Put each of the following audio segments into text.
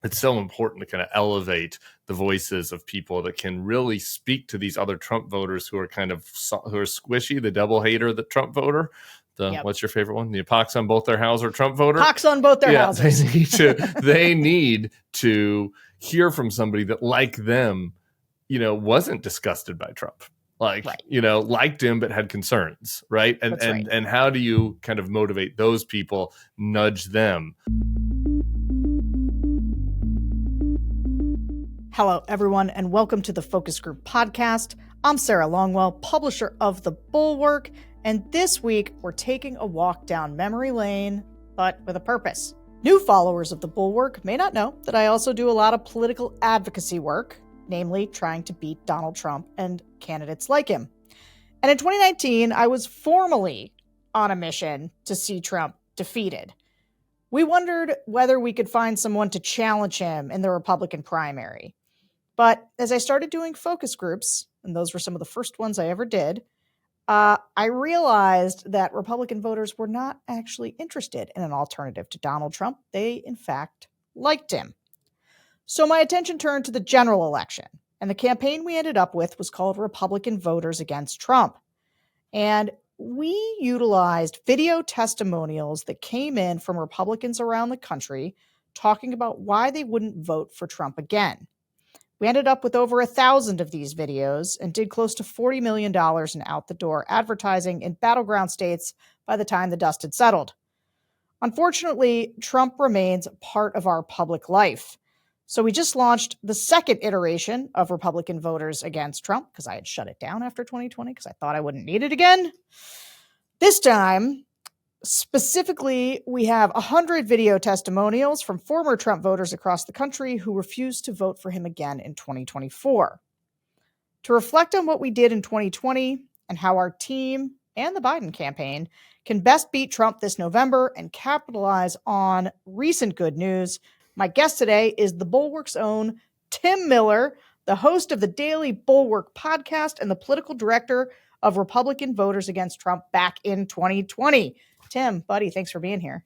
it's so important to kind of elevate the voices of people that can really speak to these other Trump voters who are squishy, the double hater, the Trump voter. What's your favorite one? The pox on both their houses Trump voter? Pox on both their houses. They need to hear from somebody that, like them, wasn't disgusted by Trump. Liked him, but had concerns, right? And how do you kind of motivate those people, nudge them? Hello, everyone, and welcome to the Focus Group podcast. I'm Sarah Longwell, publisher of The Bulwark, and this week we're taking a walk down memory lane, but with a purpose. New followers of The Bulwark may not know that I also do a lot of political advocacy work, namely trying to beat Donald Trump and candidates like him. And in 2019, I was formally on a mission to see Trump defeated. We wondered whether we could find someone to challenge him in the Republican primary. But as I started doing focus groups, and those were some of the first ones I ever did, I realized that Republican voters were not actually interested in an alternative to Donald Trump. They, in fact, liked him. So my attention turned to the general election, and the campaign we ended up with was called Republican Voters Against Trump. And we utilized video testimonials that came in from Republicans around the country talking about why they wouldn't vote for Trump again. We ended up with over 1,000 of these videos and did close to $40 million in out-the-door advertising in battleground states by the time the dust had settled. Unfortunately, Trump remains part of our public life. So we just launched the second iteration of Republican Voters Against Trump, because I had shut it down after 2020 because I thought I wouldn't need it again. This time, specifically, we have 100 video testimonials from former Trump voters across the country who refused to vote for him again in 2024. To reflect on what we did in 2020 and how our team and the Biden campaign can best beat Trump this November and capitalize on recent good news, my guest today is the Bulwark's own Tim Miller, the host of the Daily Bulwark podcast and the political director of Republican Voters Against Trump back in 2020. Tim, buddy, thanks for being here.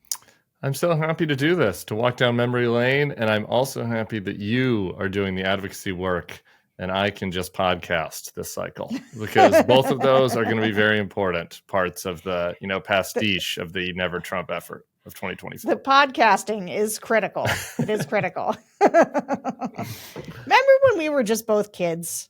I'm so happy to do this, to walk down memory lane, and I'm also happy that you are doing the advocacy work and I can just podcast this cycle, because both of those are going to be very important parts of the, pastiche of the Never Trump effort of 2024. The podcasting is critical. It is critical. Remember when we were just both kids?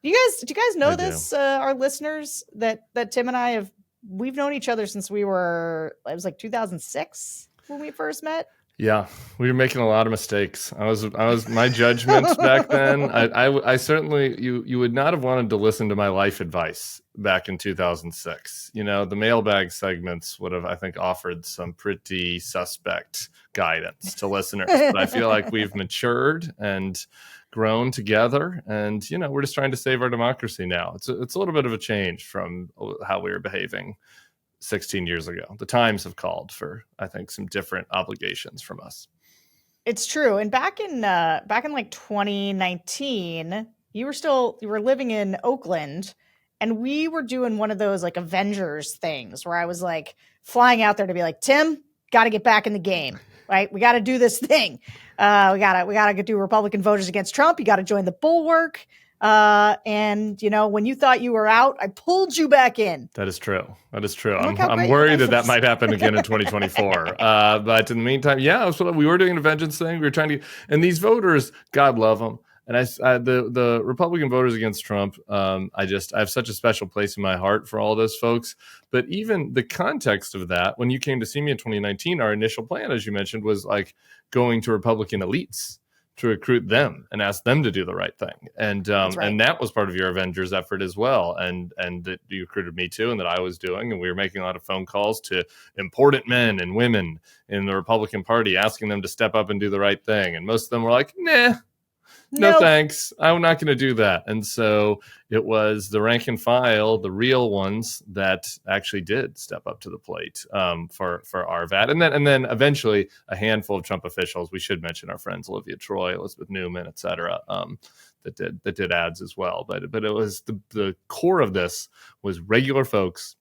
Do you guys know this? Our listeners, that Tim and we've known each other since it was like 2006 when we first met. Yeah, we were making a lot of mistakes. I was my judgment back then. I certainly, you would not have wanted to listen to my life advice back in 2006. The mailbag segments would have, I think, offered some pretty suspect guidance to listeners. But I feel like we've matured and grown together, and we're just trying to save our democracy now. It's a little bit of a change from how we were behaving 16 years ago. The times have called for, I think, some different obligations from us. It's true. And back in like 2019, you were living in Oakland, and we were doing one of those like Avengers things where I was like flying out there to be like, Tim, got to get back in the game, right? We got to do this thing. We gotta do Republican Voters Against Trump. You got to join the Bulwark. And when you thought you were out, I pulled you back in. That is true. I'm worried that might happen again in 2024. But in the meantime, we were doing an vengeance thing. We were trying to, and these voters, God love them. And the Republican Voters Against Trump, I have such a special place in my heart for all those folks. But even the context of that, when you came to see me in 2019, our initial plan, as you mentioned, was like going to Republican elites to recruit them and ask them to do the right thing. And and that was part of your Avengers effort as well. And that you recruited me too, and that I was doing. And we were making a lot of phone calls to important men and women in the Republican Party, asking them to step up and do the right thing. And most of them were like, nah, no, thanks. I'm not going to do that. And so it was the rank and file, the real ones, that actually did step up to the plate for RVAT. And then eventually a handful of Trump officials. We should mention our friends Olivia Troy, Elizabeth Newman, et cetera, that did ads as well. But it was the core of this was regular folks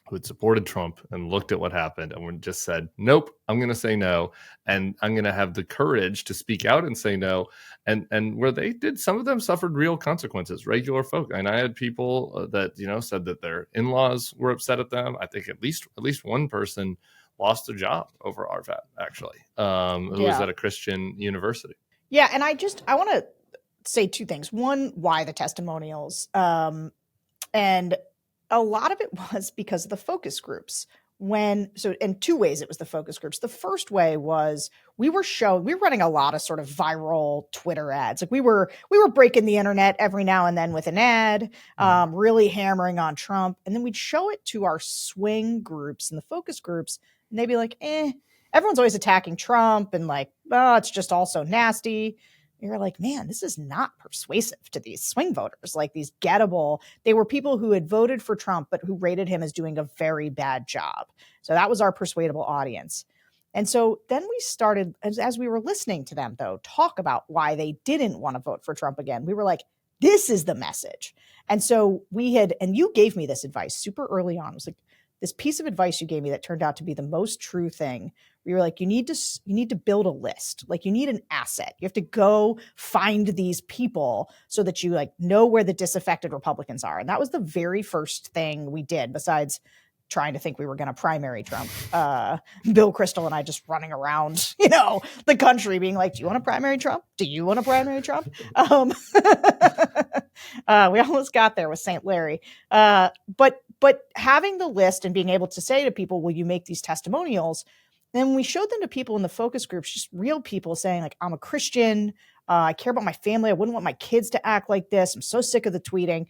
who had supported Trump and looked at what happened and just said, nope, I'm going to say no. And I'm going to have the courage to speak out and say no. And where they did, some of them suffered real consequences, regular folk. And I had people that, said that their in-laws were upset at them. I think at least one person lost their job over RVAT, actually, who was at a Christian university. Yeah. And I want to say two things. One, why the testimonials? And a lot of it was because of the focus groups. In two ways, it was the focus groups. The first way was we were running a lot of sort of viral Twitter ads. Like we were breaking the internet every now and then with an ad, really hammering on Trump. And then we'd show it to our swing groups and the focus groups. And they'd be like, everyone's always attacking Trump and like, oh, it's just all so nasty. You're like, man, this is not persuasive to these swing voters, like these gettable. They were people who had voted for Trump, but who rated him as doing a very bad job. So that was our persuadable audience. And so then we started, as we were listening to them, though, talk about why they didn't want to vote for Trump again. We were like, this is the message. And so and you gave me this advice super early on. It was like this piece of advice you gave me that turned out to be the most true thing. We were like, you need to build a list. Like you need an asset. You have to go find these people so that you like know where the disaffected Republicans are. And that was the very first thing we did, besides trying to think we were going to primary Trump. Bill Kristol and I just running around, the country being like, do you want to primary Trump? Do you want to primary Trump? We almost got there with St. Larry. But having the list and being able to say to people, will you make these testimonials? And we showed them to people in the focus groups, just real people saying like, I'm a Christian. I care about my family. I wouldn't want my kids to act like this. I'm so sick of the tweeting.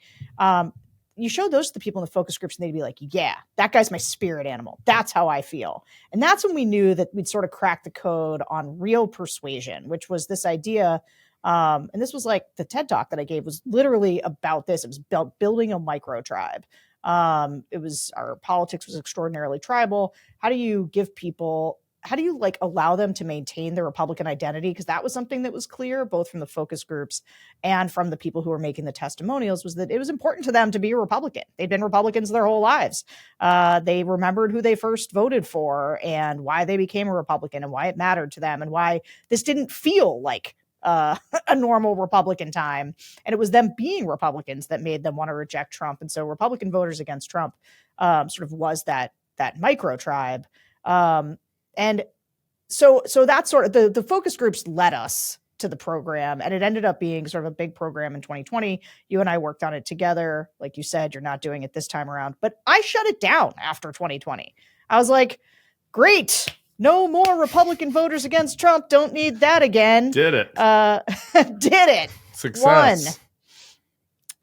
You show those to the people in the focus groups and they'd be like, yeah, that guy's my spirit animal. That's how I feel. And that's when we knew that we'd sort of cracked the code on real persuasion, which was this idea. And this was like the TED Talk that I gave was literally about this. It was about building a micro tribe. Our politics was extraordinarily tribal. How do you like allow them to maintain their Republican identity? Because that was something that was clear both from the focus groups and from the people who were making the testimonials, was that it was important to them to be a Republican. They'd been Republicans their whole lives. They remembered who they first voted for and why they became a Republican and why it mattered to them and why this didn't feel like a normal Republican time. And it was them being Republicans that made them want to reject Trump. And so Republican voters against Trump sort of was that micro tribe. And so that's sort of the focus groups led us to the program, and it ended up being sort of a big program in 2020. You and I worked on it together. Like you said, you're not doing it this time around, but I shut it down after 2020. I was like, great. No more Republican voters against Trump. Don't need that again. Did it. Did it. Success. Won.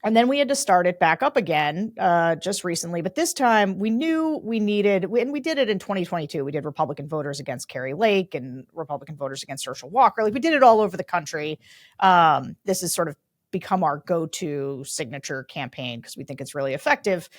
And then we had to start it back up again just recently. But this time we knew we needed, and we did it in 2022. We did Republican voters against Carrie Lake and Republican voters against Herschel Walker. Like we did it all over the country. This has sort of become our go-to signature campaign because we think it's really effective.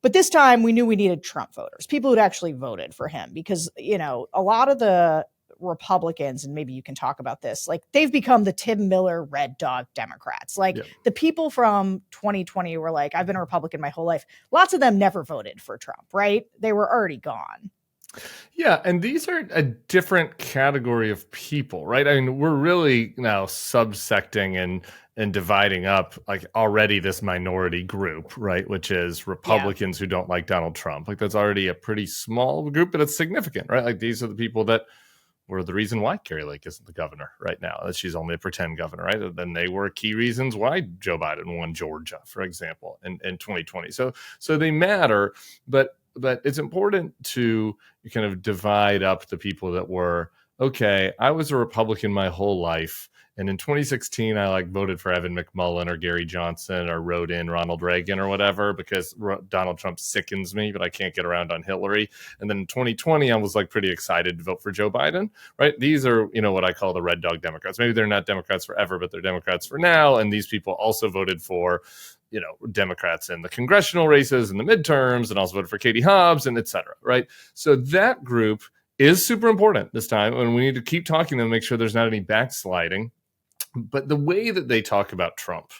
But this time we knew we needed Trump voters, people who'd actually voted for him, because, a lot of the Republicans, and maybe you can talk about this, like they've become the Tim Miller Red Dog Democrats. Like the people from 2020 were like, I've been a Republican my whole life. Lots of them never voted for Trump, right? They were already gone. Yeah, and these are a different category of people, right? I mean, we're really now subsecting and dividing up like already this minority group, right? Which is Republicans who don't like Donald Trump. Like that's already a pretty small group, but it's significant, right? Like these are the people that were the reason why Carrie Lake isn't the governor right now, that she's only a pretend governor, right? Then they were key reasons why Joe Biden won Georgia, for example, in 2020. So they matter, but it's important to kind of divide up the people that were, okay, I was a Republican my whole life. And in 2016, I voted for Evan McMullin or Gary Johnson or wrote in Ronald Reagan or whatever because Donald Trump sickens me, but I can't get around on Hillary. And then in 2020, I was pretty excited to vote for Joe Biden, right? These are, what I call the red dog Democrats. Maybe they're not Democrats forever, but they're Democrats for now. And these people also voted for, Democrats in the congressional races and the midterms, and also voted for Katie Hobbs and et cetera, right? So that group is super important this time, and we need to keep talking to them, make sure there's not any backsliding. But the way that they talk about Trump,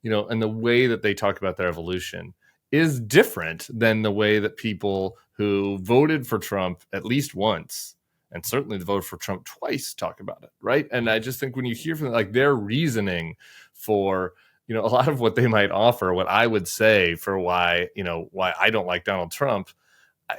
and the way that they talk about their evolution is different than the way that people who voted for Trump at least once, and certainly the vote for Trump twice, talk about it, right? And I just think when you hear from like their reasoning for, a lot of what they might offer, what I would say for why I don't like Donald Trump,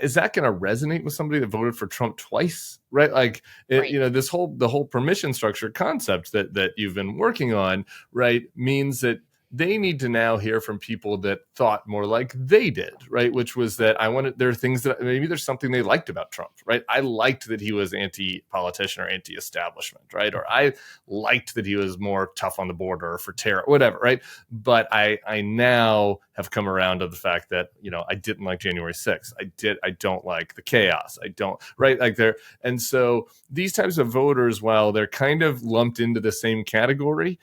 is that going to resonate with somebody that voted for Trump twice, right? Like, right. The whole permission structure concept that you've been working on, right, means that they need to now hear from people that thought more like they did, right? Which was that there are things that maybe there's something they liked about Trump, right? I liked that he was anti-politician or anti-establishment, right? Or I liked that he was more tough on the border or for terror, whatever, right? But I now have come around to the fact that, I didn't like January 6th. I don't like the chaos. I don't, right? Like and so these types of voters, while they're kind of lumped into the same category,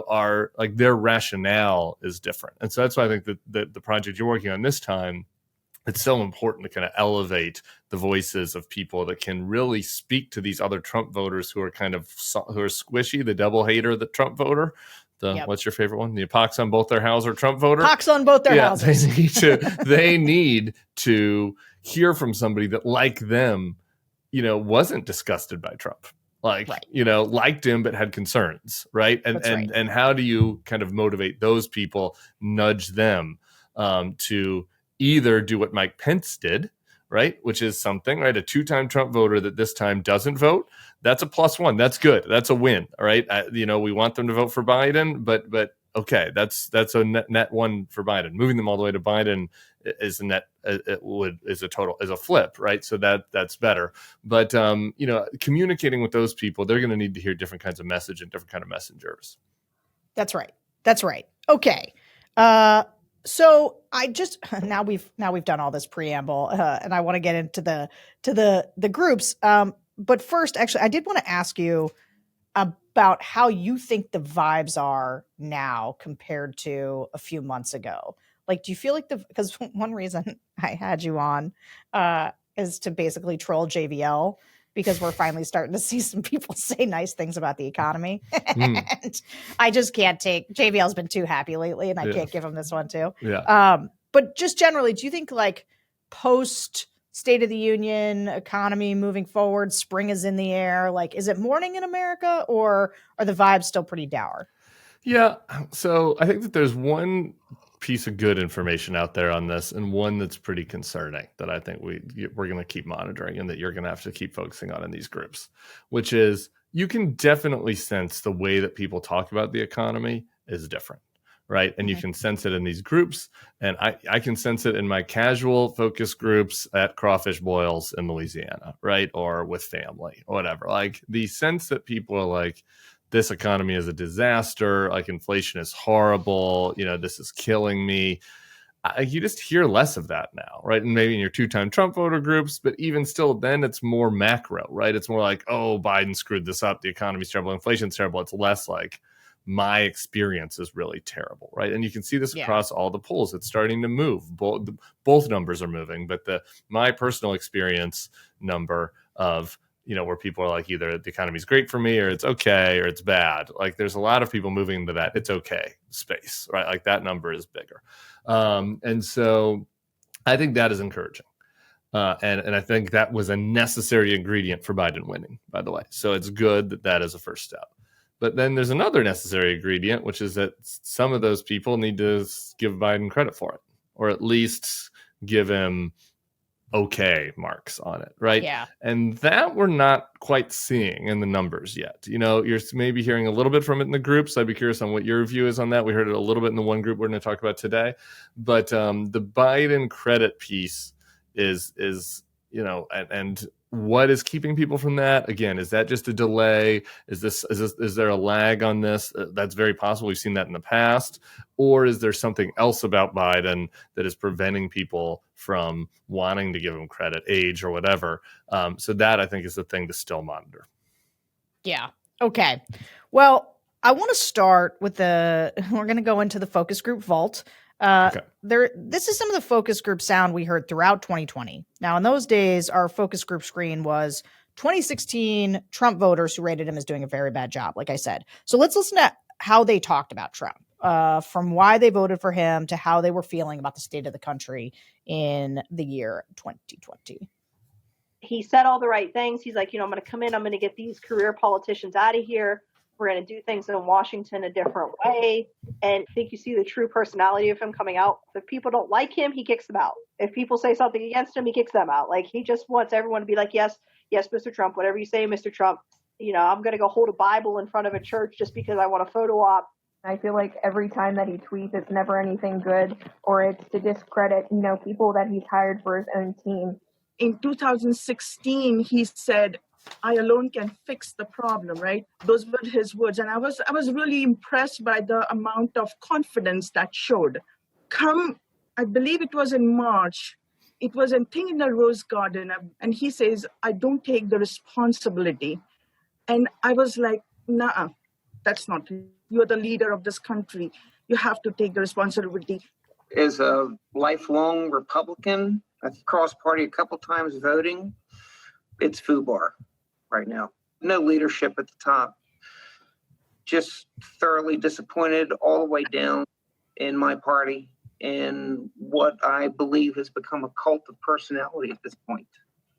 are like their rationale is different. And so that's why I think that the project you're working on this time, it's so important to kind of elevate the voices of people that can really speak to these other Trump voters who are squishy, the double hater, the Trump voter. What's your favorite one? The pox on both their houses or Trump voter? Pox on both their houses. They need to hear from somebody that, like them, wasn't disgusted by Trump. Like, right. Liked him, but had concerns, right? And how do you kind of motivate those people, nudge them to either do what Mike Pence did, right? Which is something, right? A 2-time Trump voter that this time doesn't vote. That's a +1. That's good. That's a win. All right. We want them to vote for Biden, but okay, that's a net one for Biden. Moving them all the way to Biden is a net. Is a flip, right? So that's better. But communicating with those people, they're going to need to hear different kinds of message and different kind of messengers. That's right. Okay. So I just now we've done all this preamble, and I want to get into the groups. But first, actually, I did want to ask you about how you think the vibes are now compared to a few months ago. Like, do you feel like because one reason I had you on is to basically troll JVL, because we're finally starting to see some people say nice things about the economy. And I just can't take, JVL's been too happy lately, and I can't give him this one too. Yeah. But just generally, do you think like post State of the Union economy moving forward, spring is in the air? Like, is it morning in America, or are the vibes still pretty dour? Yeah. So I think that there's one piece of good information out there on this, and one that's pretty concerning that I think we're going to keep monitoring, and that you're going to have to keep focusing on in these groups, which is you can definitely sense the way that people talk about the economy is different, right? And you can sense it in these groups, and I can sense it in my casual focus groups at crawfish boils in Louisiana, right? Or with family or whatever. Like the sense that people are like, this economy is a disaster, like inflation is horrible, this is killing me. You just hear less of that now, right? And maybe in your 2-time Trump voter groups, but even still, then it's more macro, right? It's more like, oh, Biden screwed this up, the economy's terrible, inflation's terrible. It's less like, my experience is really terrible, right? And you can see this across all the polls. It's starting to move. Both numbers are moving, but my personal experience number of where people are like, either the economy's great for me, or it's okay, or it's bad. Like there's a lot of people moving into that it's okay space, right? Like that number is bigger. And so I think that is encouraging. And I think that was a necessary ingredient for Biden winning, by the way. So it's good that is a first step. But then there's another necessary ingredient, which is that some of those people need to give Biden credit for it, or at least give him okay marks on it, right? Yeah. And that we're not quite seeing in the numbers yet. You're maybe hearing a little bit from it in the groups. I'd be curious on what your view is on that. We heard it a little bit in the one group we're going to talk about today. But the Biden credit piece is and what is keeping people from that? Again, is that just a delay? Is there a lag on this? That's very possible. We've seen that in the past. Or is there something else about Biden that is preventing people from wanting to give him credit, age or whatever? So that I think is the thing to still monitor. Yeah. Okay. Well, I want to start with we're going to go into the focus group vault. Okay. This is some of the focus group sound we heard throughout 2020. Now, in those days, our focus group screen was 2016 Trump voters who rated him as doing a very bad job, like I said. So let's listen to how they talked about Trump. from why they voted for him to how they were feeling about the state of the country in the year 2020. He said all the right things. He's like, I'm going to come in, I'm going to get these career politicians out of here. We're going to do things in Washington a different way. And I think you see the true personality of him coming out. If people don't like him, he kicks them out. If people say something against him, he kicks them out. Like, he just wants everyone to be like, yes, Mr. Trump, whatever you say, Mr. Trump. I'm going to go hold a Bible in front of a church just because I want a photo op. I feel like every time that he tweets, it's never anything good, or it's to discredit, people that he's hired for his own team. In 2016, he said, "I alone can fix the problem," right? Those were his words. And I was really impressed by the amount of confidence that showed. I believe it was in March, it was a thing in the Rose Garden, and he says, "I don't take the responsibility." And I was like, nah, that's not. You're the leader of this country. You have to take the responsibility. As a lifelong Republican, I've crossed party a couple times voting. It's FUBAR right now. No leadership at the top. Just thoroughly disappointed all the way down in my party and what I believe has become a cult of personality at this point.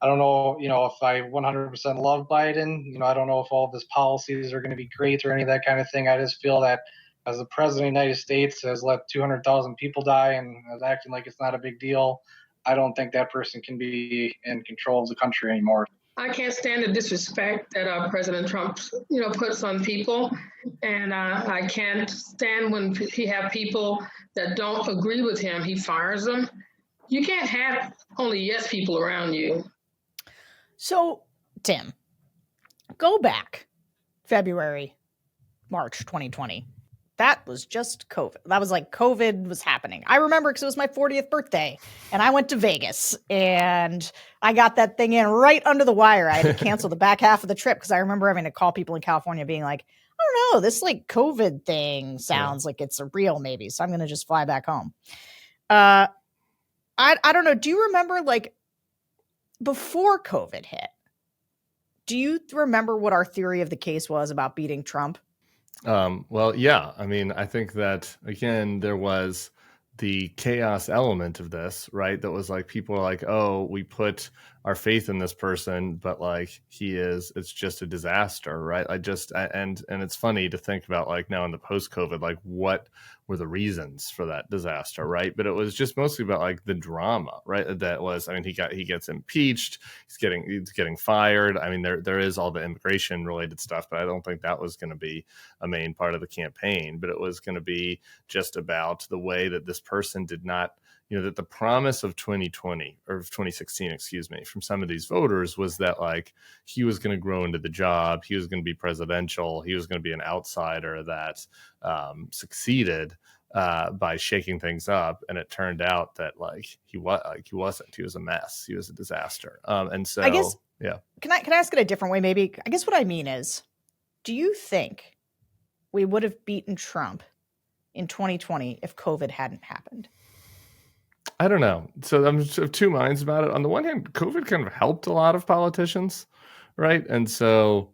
I don't know, if I 100% love Biden. I don't know if all of his policies are going to be great or any of that kind of thing. I just feel that as the president of the United States has let 200,000 people die and is acting like it's not a big deal, I don't think that person can be in control of the country anymore. I can't stand the disrespect that President Trump, puts on people. And I can't stand when he have people that don't agree with him, he fires them. You can't have only yes people around you. So, Tim, go back February, March 2020. That was just COVID. That was like COVID was happening. I remember because it was my 40th birthday and I went to Vegas and I got that thing in right under the wire. I had to cancel the back half of the trip because I remember having to call people in California being like, I don't know, this like COVID thing sounds like it's a real maybe. So I'm going to just fly back home. I don't know. Do you remember like before COVID hit, do you remember what our theory of the case was about beating Trump? Well, yeah. I mean, I think that, again, there was the chaos element of this, right? That was like, people are like, oh, we put our faith in this person, but like it's just a disaster, right? And it's funny to think about like now in the post-COVID, like what were the reasons for that disaster, right? But it was just mostly about like the drama, right? That was, I mean, he gets impeached, he's getting fired. I mean, there is all the immigration related stuff, but I don't think that was going to be a main part of the campaign. But it was going to be just about the way that this person did not, that the promise of 2020 or 2016, excuse me, from some of these voters was that like he was going to grow into the job, he was going to be presidential, he was going to be an outsider that succeeded by shaking things up, and it turned out that he wasn't. He was a mess. He was a disaster. And so I guess, yeah. Can I ask it a different way? Maybe I guess what I mean is, do you think we would have beaten Trump in 2020 if COVID hadn't happened? I don't know. So I'm of two minds about it. On the one hand, COVID kind of helped a lot of politicians, right? And so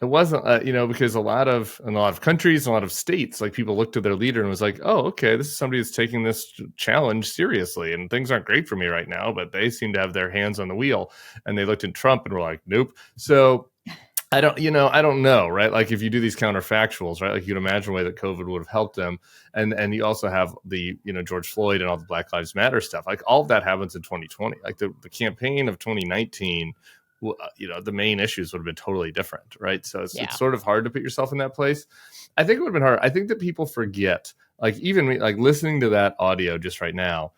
it wasn't, because in a lot of countries, a lot of states, like people looked at their leader and was like, oh, okay, this is somebody that's taking this challenge seriously, and things aren't great for me right now, but they seem to have their hands on the wheel. And they looked at Trump and were like, nope. So I don't know, right? Like if you do these counterfactuals, right? Like you'd imagine a way that COVID would have helped them. And you also have the, George Floyd and all the Black Lives Matter stuff. Like all of that happens in 2020. Like the campaign of 2019, the main issues would have been totally different, right? So it's sort of hard to put yourself in that place. I think it would have been hard. I think that people forget, like even me, like listening to that audio just right now,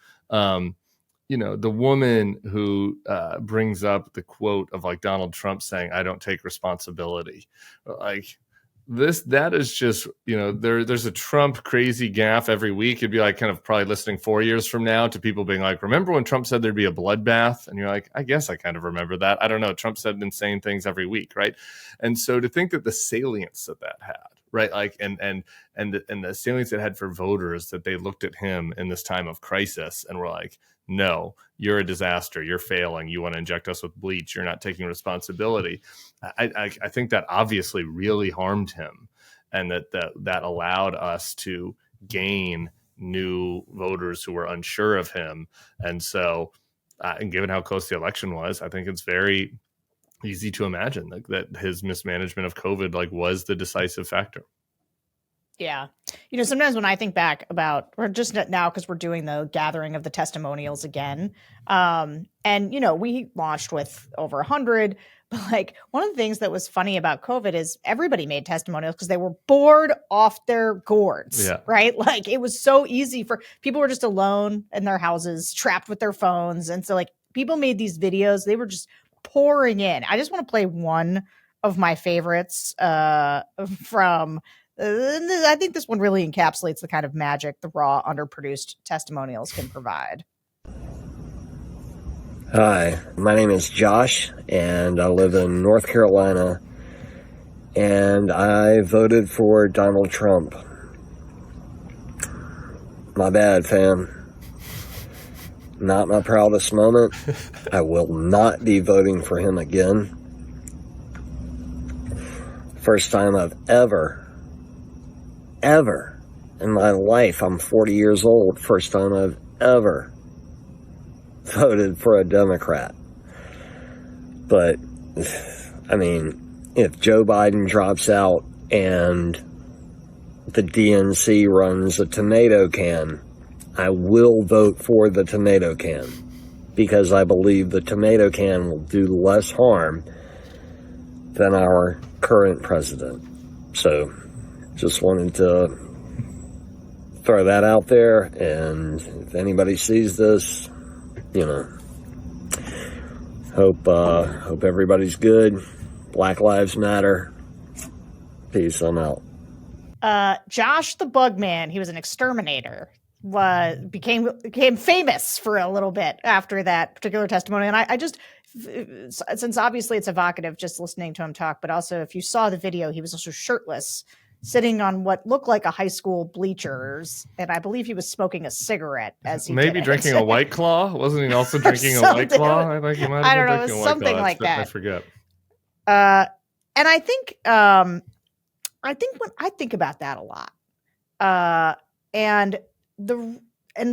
the woman who brings up the quote of like Donald Trump saying, I don't take responsibility. Like that is just, there's a Trump crazy gaffe every week. It'd be like kind of probably listening 4 years from now to people being like, remember when Trump said there'd be a bloodbath? And you're like, I guess I kind of remember that. I don't know. Trump said insane things every week. Right. And so to think that the salience that had, right. Like, and the salience it had for voters, that they looked at him in this time of crisis and were like, no, you're a disaster. You're failing. You want to inject us with bleach. You're not taking responsibility. I think that obviously really harmed him. and that allowed us to gain new voters who were unsure of him. And so, and given how close the election was, I think it's very easy to imagine that his mismanagement of COVID was the decisive factor. Yeah. Sometimes when I think back about, or just now, because we're doing the gathering of the testimonials again, and, we launched with over 100, but one of the things that was funny about COVID is everybody made testimonials because they were bored off their gourds, right? It was so easy for people were just alone in their houses, trapped with their phones. And so people made these videos, they were just pouring in. I just want to play one of my favorites from I think this one really encapsulates the kind of magic the raw, underproduced testimonials can provide. Hi, my name is Josh, and I live in North Carolina, and I voted for Donald Trump. My bad, fam. Not my proudest moment. I will not be voting for him again. First time I've ever in my life, I'm 40 years old, first time I've ever voted for a Democrat. But, if Joe Biden drops out and the DNC runs a tomato can, I will vote for the tomato can because I believe the tomato can will do less harm than our current president. So, just wanted to throw that out there, and if anybody sees this, hope everybody's good. Black Lives Matter. Peace. I'm out. Josh the Bugman, he was an exterminator, became famous for a little bit after that particular testimony. And I just, since obviously it's evocative just listening to him talk, but also if you saw the video, he was also shirtless, sitting on what looked like a high school bleachers, and I believe he was smoking a cigarette as he maybe drinking a White Claw. Wasn't he also drinking a White Claw? I think he might have been drinking a White something Claw. like that. I forget. And I think when I think about that a lot, and the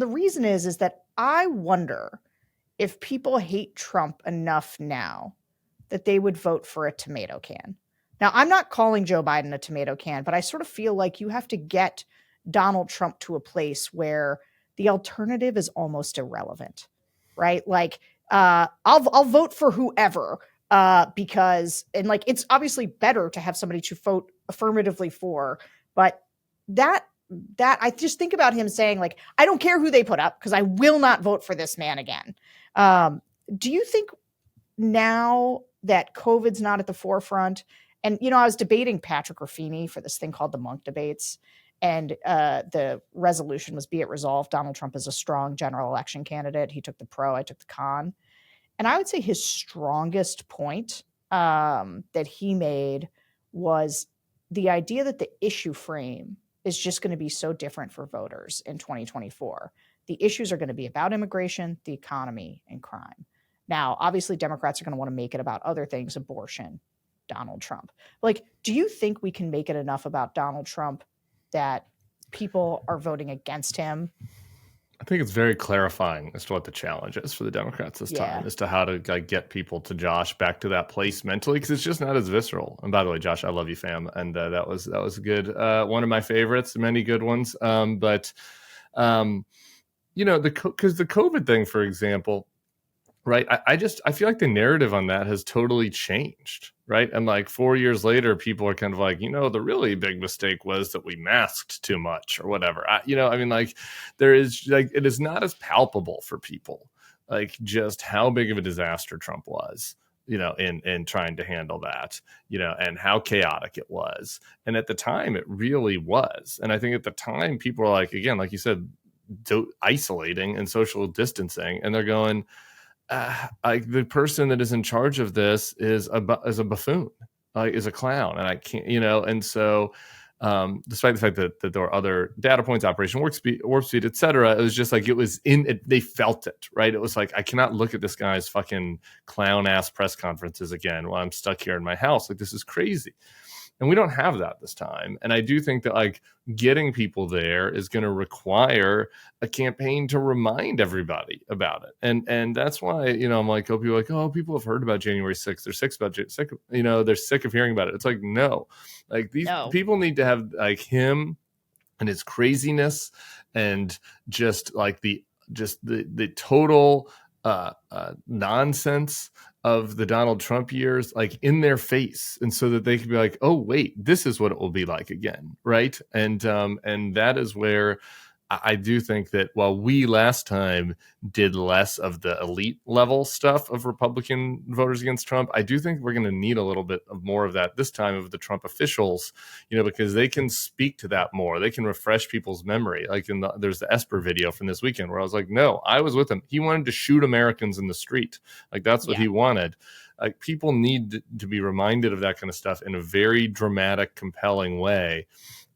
reason is that I wonder if people hate Trump enough now that they would vote for a tomato can. Now, I'm not calling Joe Biden a tomato can, but I sort of feel like you have to get Donald Trump to a place where the alternative is almost irrelevant, right? I'll vote for whoever because it's obviously better to have somebody to vote affirmatively for, but that I just think about him saying I don't care who they put up because I will not vote for this man again. Do you think now that COVID's not at the forefront? And, I was debating Patrick Ruffini for this thing called the Monk Debates. And the resolution was, be it resolved, Donald Trump is a strong general election candidate. He took the pro, I took the con. And I would say his strongest point that he made was the idea that the issue frame is just going to be so different for voters in 2024. The issues are going to be about immigration, the economy, and crime. Now, obviously, Democrats are going to want to make it about other things, abortion, Donald Trump. Do you think we can make it enough about Donald Trump that people are voting against him? I think it's very clarifying as to what the challenge is for the Democrats this time, as to how to get people to Josh back to that place mentally, because it's just not as visceral. And by the way, Josh, I love you, fam, and that was good. One of my favorites, many good ones. Because the COVID thing, for example, right? I feel like the narrative on that has totally changed, right? And 4 years later, people are kind of the really big mistake was that we masked too much or whatever. There is it is not as palpable for people, just how big of a disaster Trump was, in trying to handle that, and how chaotic it was. And at the time, it really was. And I think at the time, people were again, like you said, isolating and social distancing, and they're going, the person that is in charge of this is a buffoon, is a clown, and I can't, and so despite the fact that there were other data points, Operation Warp Speed, et cetera, it was just it was in it, they felt it, right? It was I cannot look at this guy's fucking clown ass press conferences again while I'm stuck here in my house. This is crazy. And we don't have that this time. And I do think that like getting people there is going to require a campaign to remind everybody about it. And that's why, I'm like, people are like, oh, people have heard about January 6th. They're they're sick of hearing about it. It's like, no, like these people need to have like him and his craziness and just like the total nonsense of the Donald Trump years, like in their face. And so that they can be like, oh, wait, this is what it will be like again. Right. And that is where I do think that while we last time did less of the elite level stuff of Republican voters against Trump, I do think we're going to need a little bit of more of that this time of the Trump officials, because they can speak to that more. They can refresh people's memory. Like there's the Esper video from this weekend where I was like, no, I was with him. He wanted to shoot Americans in the street. Like that's what he wanted. Like people need to be reminded of that kind of stuff in a very dramatic, compelling way.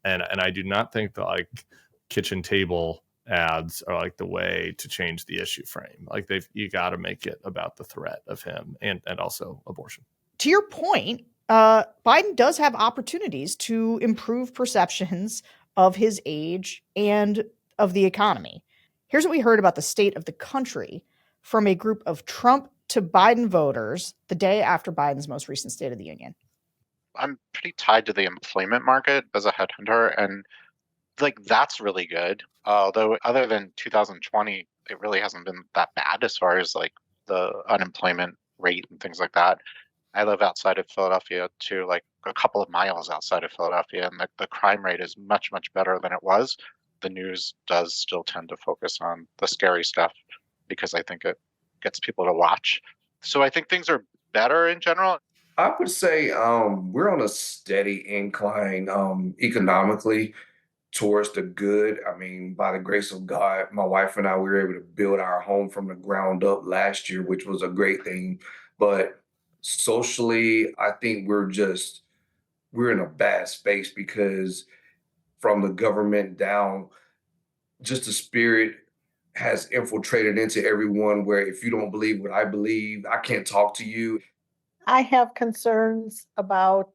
And I do not think that like kitchen table ads are like the way to change the issue frame. Like you got to make it about the threat of him and also abortion. To your point, Biden does have opportunities to improve perceptions of his age and of the economy. Here's what we heard about the state of the country from a group of Trump to Biden voters the day after Biden's most recent State of the Union. I'm pretty tied to the employment market as a headhunter, and like that's really good. Although other than 2020, it really hasn't been that bad as far as like the unemployment rate and things like that. I live outside of Philadelphia too, like a couple of miles outside of Philadelphia, and the crime rate is much, much better than it was. The news does still tend to focus on the scary stuff because I think it gets people to watch. So I think things are better in general. I would say we're on a steady incline economically towards the good. I mean, by the grace of God, my wife and I, we were able to build our home from the ground up last year, which was a great thing. But socially, I think we're in a bad space because from the government down, just the spirit has infiltrated into everyone where if you don't believe what I believe, I can't talk to you. I have concerns about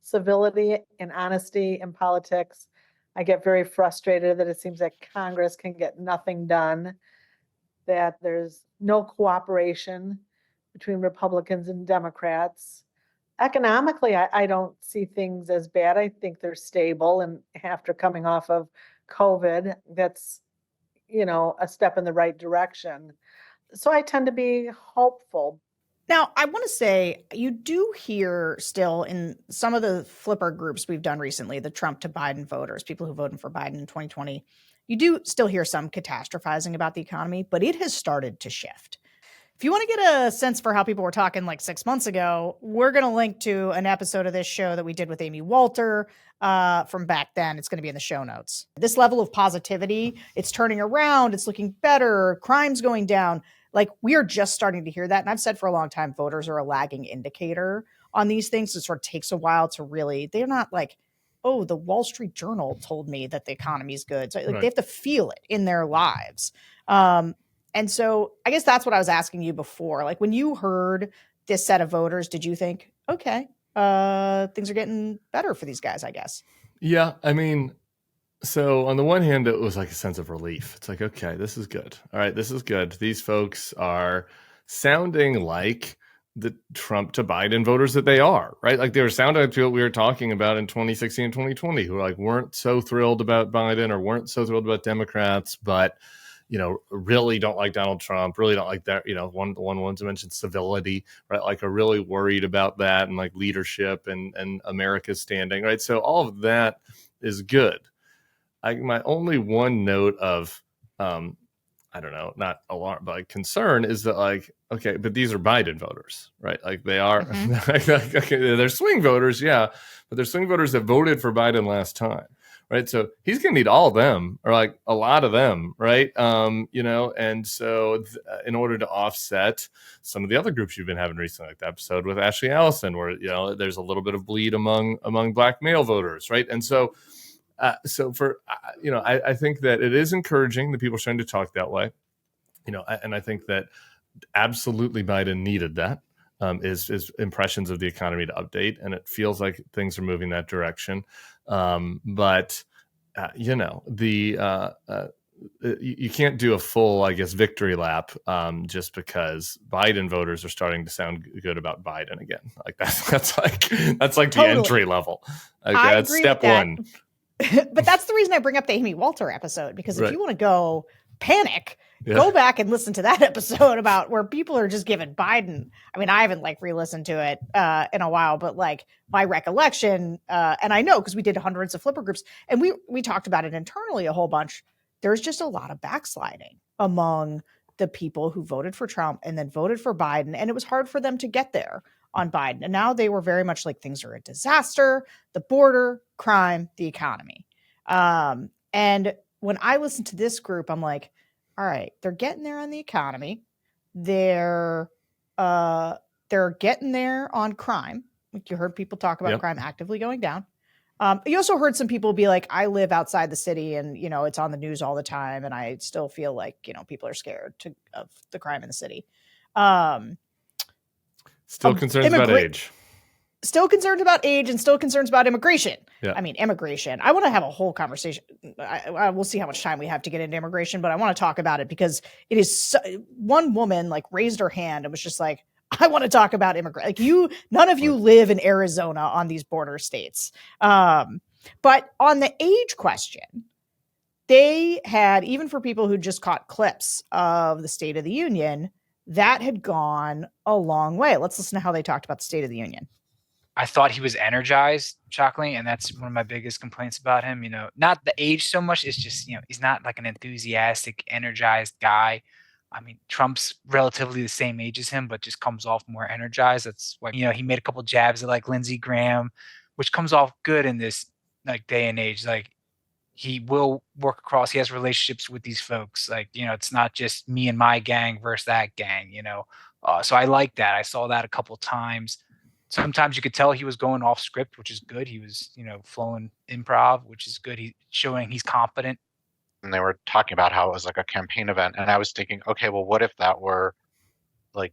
civility and honesty in politics. I get very frustrated that it seems like Congress can get nothing done, that there's no cooperation between Republicans and Democrats. Economically, I don't see things as bad. I think they're stable. And after coming off of COVID, that's, a step in the right direction. So I tend to be hopeful. Now, I want to say you do hear still in some of the flipper groups we've done recently, the Trump to Biden voters, people who voted for Biden in 2020, you do still hear some catastrophizing about the economy, but it has started to shift. If you want to get a sense for how people were talking like 6 months ago, we're going to link to an episode of this show that we did with Amy Walter from back then. It's going to be in the show notes. This level of positivity, it's turning around, it's looking better, crime's going down. Like we are just starting to hear that. And I've said for a long time, voters are a lagging indicator on these things. It sort of takes a while to really, they're not like, oh, the Wall Street Journal told me that the economy is good. So like, They have to feel it in their lives. And so I guess that's what I was asking you before. Like when you heard this set of voters, did you think, okay, things are getting better for these guys, I guess? Yeah. I mean, so on the one hand, it was like a sense of relief. It's like, okay, this is good. All right, this is good. These folks are sounding like the Trump to Biden voters that they are, right? Like they were sounding like what we were talking about in 2016 and 2020, who like weren't so thrilled about Biden or weren't so thrilled about Democrats, but really don't like Donald Trump, really don't like that. One ones who mentioned civility, right? Like are really worried about that and like leadership and America's standing, right? So all of that is good. My only one note of, I don't know, not alarm, but like concern is that like, okay, but these are Biden voters, right? Like they are, okay, they're swing voters, yeah, but they're swing voters that voted for Biden last time, right? So he's going to need all of them or like a lot of them, right? And so in order to offset some of the other groups you've been having recently, like the episode with Ashley Allison, where, there's a little bit of bleed among black male voters, right? And so, I think that it is encouraging that people are starting to talk that way, and I think that absolutely Biden needed that. is impressions of the economy to update, and it feels like things are moving that direction. But you can't do a full, I guess, victory lap just because Biden voters are starting to sound good about Biden again. Like that's like totally. The entry level. Like, that's step one. But that's the reason I bring up the Amy Walter episode, because if you want to go panic, go back and listen to that episode about where people are just giving Biden. I mean, I haven't re-listened to it in a while, but my recollection, and I know because we did hundreds of flipper groups and we talked about it internally a whole bunch. There's just a lot of backsliding among the people who voted for Trump and then voted for Biden. And it was hard for them to get there on Biden. And now they were very much like things are a disaster, the border, crime, the economy. And when I listen to this group, I'm like, all right, they're getting there on the economy. They're getting there on crime. Like you heard people talk about crime actively going down. You also heard some people be like, I live outside the city and, it's on the news all the time. And I still feel like, people are scared of the crime in the city. Still concerns about age. Still concerned about age and still concerns about immigration. Yeah. I mean, immigration. I want to have a whole conversation. We'll see how much time we have to get into immigration, but I want to talk about it because it is one woman raised her hand and was just like, I want to talk about immigration. None of you live in Arizona on these border states. But on the age question, they had, even for people who just caught clips of the State of the Union, that had gone a long way. Let's listen to how they talked about the State of the Union. I thought he was energized, shockingly, and that's one of my biggest complaints about him. Not the age so much. It's just, he's not an enthusiastic, energized guy. I mean, Trump's relatively the same age as him, but just comes off more energized. That's why, he made a couple jabs at Lindsey Graham, which comes off good in this day and age. He will work across. He has relationships with these folks. It's not just me and my gang versus that gang. So I like that. I saw that a couple times. Sometimes you could tell he was going off script, which is good. He was, flowing improv, which is good. He's showing he's competent. And they were talking about how it was a campaign event. And I was thinking, okay, well, what if that were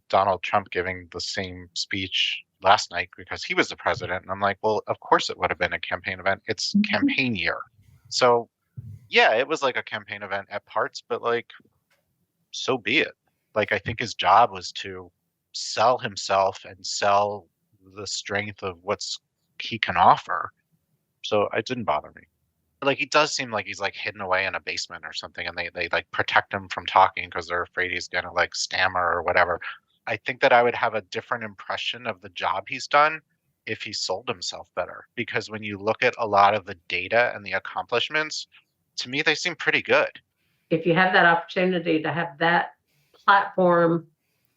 Donald Trump giving the same speech last night because he was the president? And I'm like, well, of course it would have been a campaign event. It's campaign year. So yeah, it was a campaign event at parts, but so be it. I think his job was to sell himself and sell the strength of he can offer. So it didn't bother me. He does seem like he's hidden away in a basement or something, and they protect him from talking because they're afraid he's gonna stammer or whatever. I think that I would have a different impression of the job he's done if he sold himself better, because when you look at a lot of the data and the accomplishments, to me they seem pretty good. If you have that opportunity to have that platform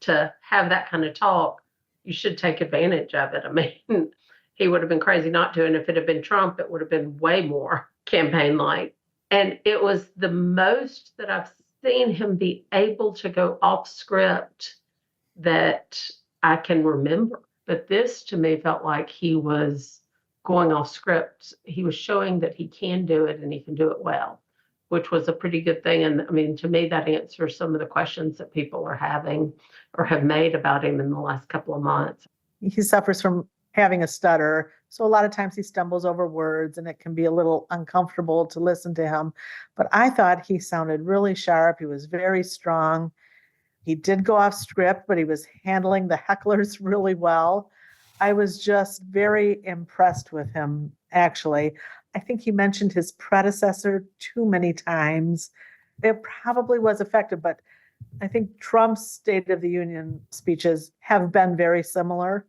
to have that kind of talk, you should take advantage of it. I mean, he would have been crazy not to. And if it had been Trump, it would have been way more campaign-like. And it was the most that I've seen him be able to go off script that I can remember. But this, to me, felt like he was going off script. He was showing that he can do it and he can do it well, which was a pretty good thing. And I mean, to me, that answers some of the questions that people are having or have made about him in the last couple of months. He suffers from having a stutter. So a lot of times he stumbles over words and it can be a little uncomfortable to listen to him. But I thought he sounded really sharp. He was very strong. He did go off script, but he was handling the hecklers really well. I was just very impressed with him, actually. I think he mentioned his predecessor too many times. It probably was effective, but I think Trump's State of the Union speeches have been very similar.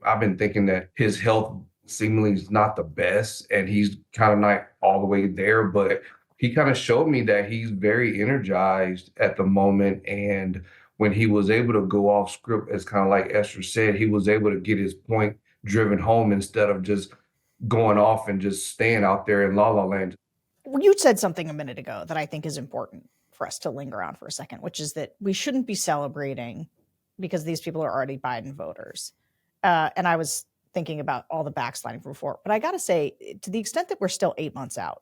I've been thinking that his health seemingly is not the best, and he's kind of not all the way there, but he kind of showed me that he's very energized at the moment. And when he was able to go off script, as kind of like Esther said, he was able to get his point driven home instead of just going off and just staying out there in la la land. You said something a minute ago that I think is important for us to linger on for a second, which is that we shouldn't be celebrating because these people are already Biden voters. And I was thinking about all the backsliding from before. But I got to say, to the extent that we're still 8 months out,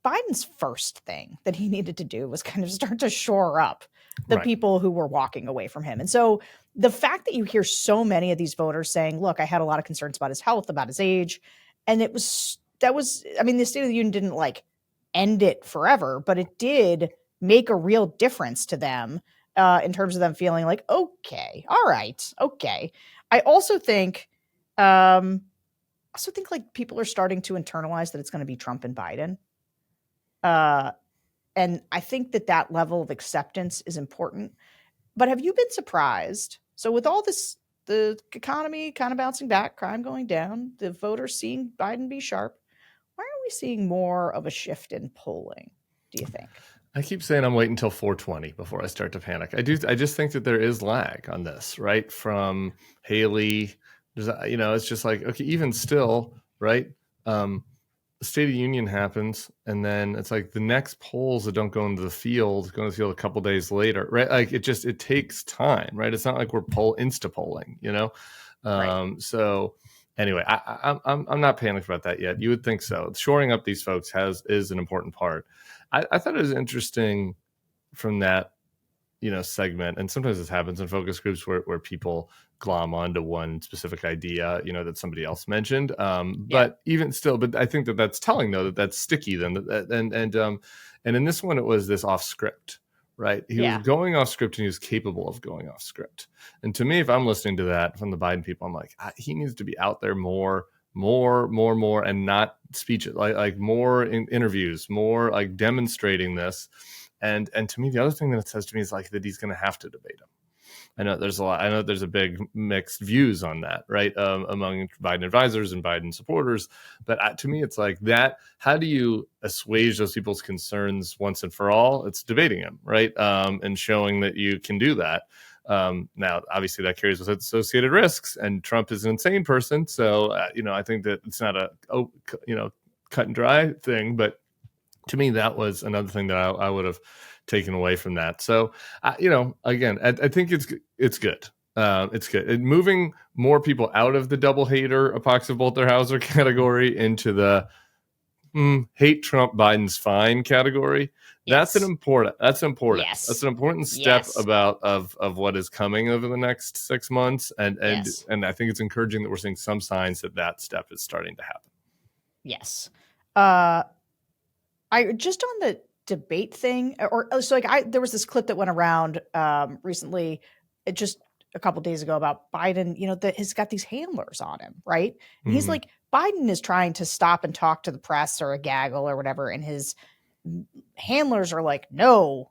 Biden's first thing that he needed to do was kind of start to shore up the Right. people who were walking away from him. And so the fact that you hear so many of these voters saying, look, I had a lot of concerns about his health, about his age. And the State of the Union didn't like end it forever, but it did make a real difference to them in terms of them feeling like, okay, all right, okay. I also think like people are starting to internalize that it's going to be Trump and Biden. And I think that level of acceptance is important. But have you been surprised? So with all this, the economy kind of bouncing back, crime going down, the voters seeing Biden be sharp, why aren't we seeing more of a shift in polling, do you think? I keep saying I'm waiting until 420 before I start to panic. I just think that there is lag on this, right? From Haley, it's just like, okay, even still, right? The State of the Union happens, and then it's like the next polls that don't go into the field a couple days later, right? Like it takes time, right? It's not like we're insta polling, Right. So anyway, I'm not panicked about that yet. You would think so. Shoring up these folks is an important part. I thought it was interesting from that segment, and sometimes this happens in focus groups where people glom onto one specific idea that somebody else mentioned, but even still, but I think that's telling though that's sticky then, and in this one it was this off script, right? He was going off script, and he was capable of going off script. And to me, if I'm listening to that from the Biden people, I'm like, he needs to be out there more, and not speeches, like more in interviews, more like demonstrating this. And to me, the other thing that it says to me is like that he's going to have to debate him. I know there's a big mixed views on that, right? Among Biden advisors and Biden supporters. But to me, it's like that. How do you assuage those people's concerns once and for all? It's debating him, right? And showing that you can do that. Now, obviously, that carries with it associated risks, and Trump is an insane person. So, I think that it's not a cut and dry thing, but to me, that was another thing that I would have taken away from that. So, again, I think it's good. It's good. And moving more people out of the double hater, Apoxo Bolterhauser category into the hate Trump, Biden's fine category. Yes. That's important. Yes. That's an important step of what is coming over the next 6 months. And I think it's encouraging that we're seeing some signs that step is starting to happen. Yes. I just on the debate thing, there was this clip that went around recently, just a couple days ago, about Biden, that has got these handlers on him, right? And he's like, Biden is trying to stop and talk to the press or a gaggle or whatever, and his handlers are like, no,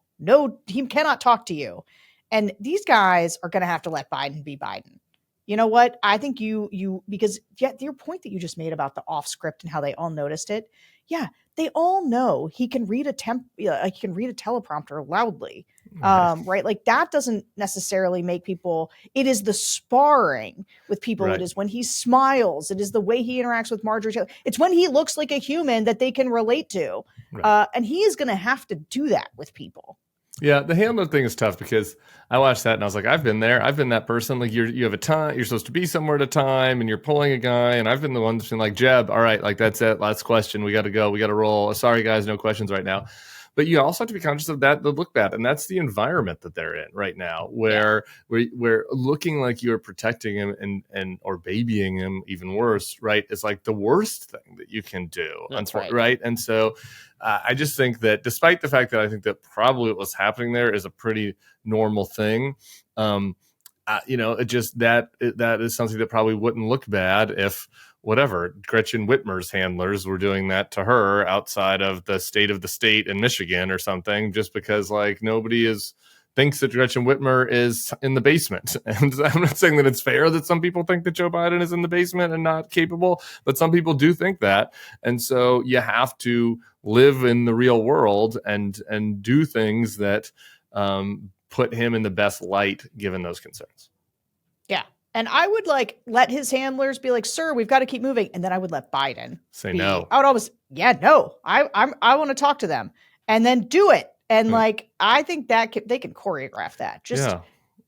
he cannot talk to you. And these guys are going to have to let Biden be Biden. You know what? I think because your point that you just made about the off script and how they all noticed it. Yeah, they all know he can read a teleprompter loudly, right? Like that doesn't necessarily make people. It is the sparring with people. Right. It is when he smiles. It is the way he interacts with Marjorie Taylor. It's when he looks like a human that they can relate to, right. And he is going to have to do that with people. Yeah, the handler thing is tough because I watched that and I was like, I've been there. I've been that person. Like you have a time, you're supposed to be somewhere at a time and you're pulling a guy. And I've been the one that's been like, Jeb, all right, like that's it. Last question. We got to go. We got to roll. Sorry, guys, no questions right now. But you also have to be conscious of that, the look bad. And that's the environment that they're in right now, where we're looking like you're protecting him and or babying him, even worse, right? It's like the worst thing that you can do. That's right. And so I just think that despite the fact that I think that probably what was happening there is a pretty normal thing, it just that is something that probably wouldn't look bad if Gretchen Whitmer's handlers were doing that to her outside of the state in Michigan or something, just because like nobody thinks that Gretchen Whitmer is in the basement. And I'm not saying that it's fair that some people think that Joe Biden is in the basement and not capable, but some people do think that. And so you have to live in the real world and do things that put him in the best light given those concerns. Yeah. And I would let his handlers be like, sir, we've got to keep moving. And then I would let Biden say no. I would always, no, I want to talk to them and then do it. And I think that they can choreograph that. Just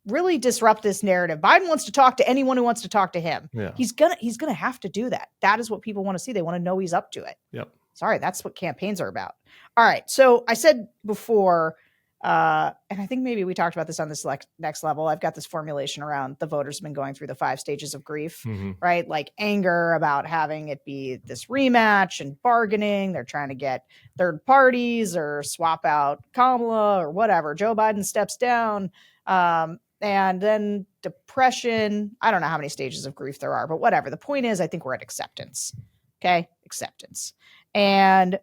really disrupt this narrative. Biden wants to talk to anyone who wants to talk to him. Yeah. He's gonna have to do that. That is what people want to see. They want to know he's up to it. Yep. Sorry, that's what campaigns are about. All right. So I said before, and I think maybe we talked about this on this next level. I've got this formulation around the voters have been going through the 5 stages of grief, right? Like anger about having it be this rematch and bargaining. They're trying to get third parties or swap out Kamala or whatever. Joe Biden steps down. And then depression. I don't know how many stages of grief there are, but whatever. The point is, I think we're at acceptance. Okay. Acceptance. And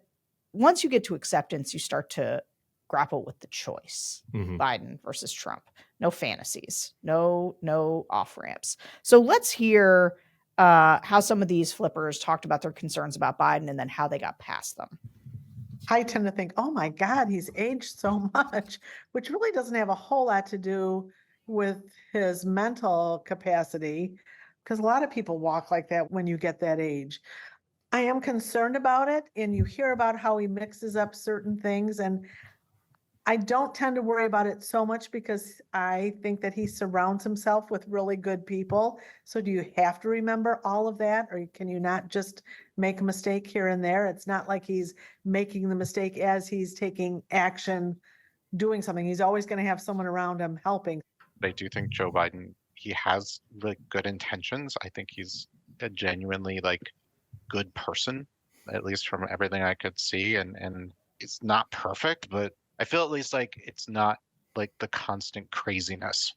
once you get to acceptance, you start to grapple with the choice, Biden versus Trump. No fantasies, no off ramps. So let's hear how some of these flippers talked about their concerns about Biden and then how they got past them. I tend to think, oh my God, he's aged so much, which really doesn't have a whole lot to do with his mental capacity, because a lot of people walk like that when you get that age. I am concerned about it, and you hear about how he mixes up certain things, and I don't tend to worry about it so much because I think that he surrounds himself with really good people. So do you have to remember all of that, or can you not just make a mistake here and there? It's not like he's making the mistake as he's taking action, doing something. He's always going to have someone around him helping. I do think Joe Biden, he has like good intentions. I think he's a genuinely like good person, at least from everything I could see, and it's not perfect, but I feel at least like it's not like the constant craziness,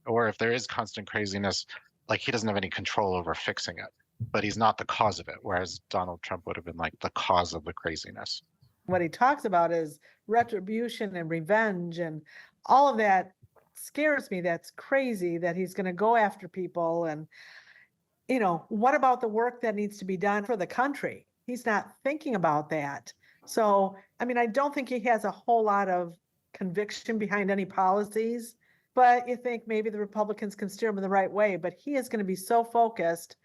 or if there is constant craziness, like he doesn't have any control over fixing it, but he's not the cause of it, whereas Donald Trump would have been like the cause of the craziness. What he talks about is retribution and revenge, and all of that scares me. That's crazy that he's going to go after people. And what about the work that needs to be done for the country? He's not thinking about that. So, I don't think he has a whole lot of conviction behind any policies, but you think maybe the Republicans can steer him in the right way. But he is going to be so focused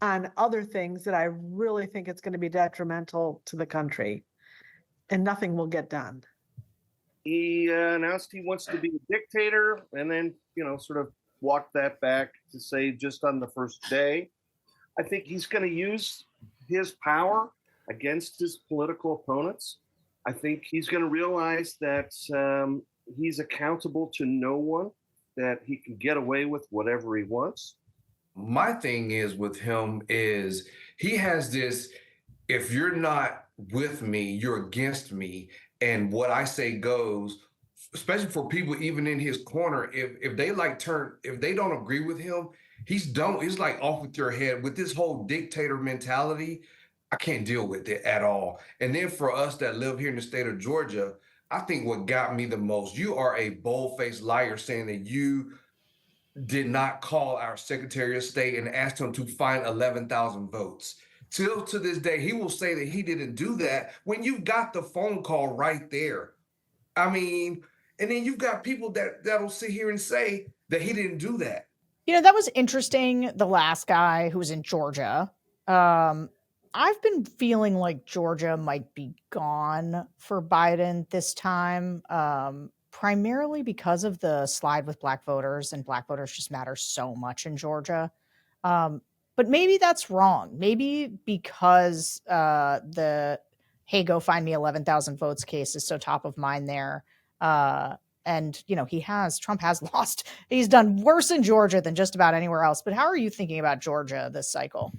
on other things that I really think it's going to be detrimental to the country, and nothing will get done. He announced he wants to be a dictator, and then, sort of walked that back to say just on the first day. I think he's going to use his power against his political opponents. I think he's going to realize that he's accountable to no one, that he can get away with whatever he wants. My thing is with him is he has this, if you're not with me, you're against me, and what I say goes, especially for people even in his corner. If they if they don't agree with him, he's like off with your head. With this whole dictator mentality, I can't deal with it at all. And then for us that live here in the state of Georgia, I think what got me the most, you are a bold-faced liar saying that you did not call our Secretary of State and asked him to find 11,000 votes. Till to this day, he will say that he didn't do that when you got the phone call right there. And then you've got people that'll sit here and say that he didn't do that. That was interesting. The last guy who was in Georgia, I've been feeling like Georgia might be gone for Biden this time, primarily because of the slide with black voters, and black voters just matter so much in Georgia. But maybe that's wrong. Maybe because the, hey, go find me 11,000 votes case is so top of mind there. And, Trump has lost. He's done worse in Georgia than just about anywhere else. But how are you thinking about Georgia this cycle?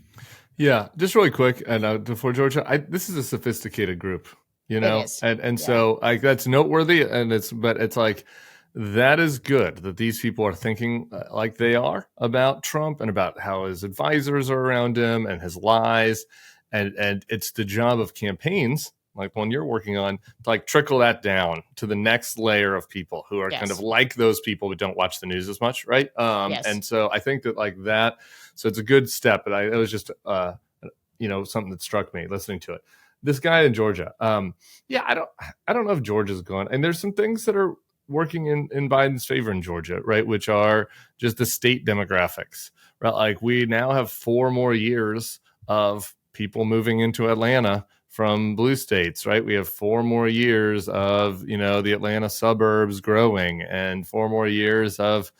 Yeah, just really quick. And before Georgia, this is a sophisticated group, It is. and so that's noteworthy. But it's like, that is good that these people are thinking like they are about Trump and about how his advisors are around him and his lies. And it's the job of campaigns, like one you're working on, to like trickle that down to the next layer of people who are kind of like those people who don't watch the news as much, right? And so I think that like that, so it's a good step. But it was just something that struck me listening to it. This guy in Georgia, I don't know if Georgia's gone, and there's some things that are working in Biden's favor in Georgia, right? Which are just the state demographics, right? Like we now have 4 more years of people moving into Atlanta from blue states, right? We have 4 more years of, the Atlanta suburbs growing, and 4 more years of,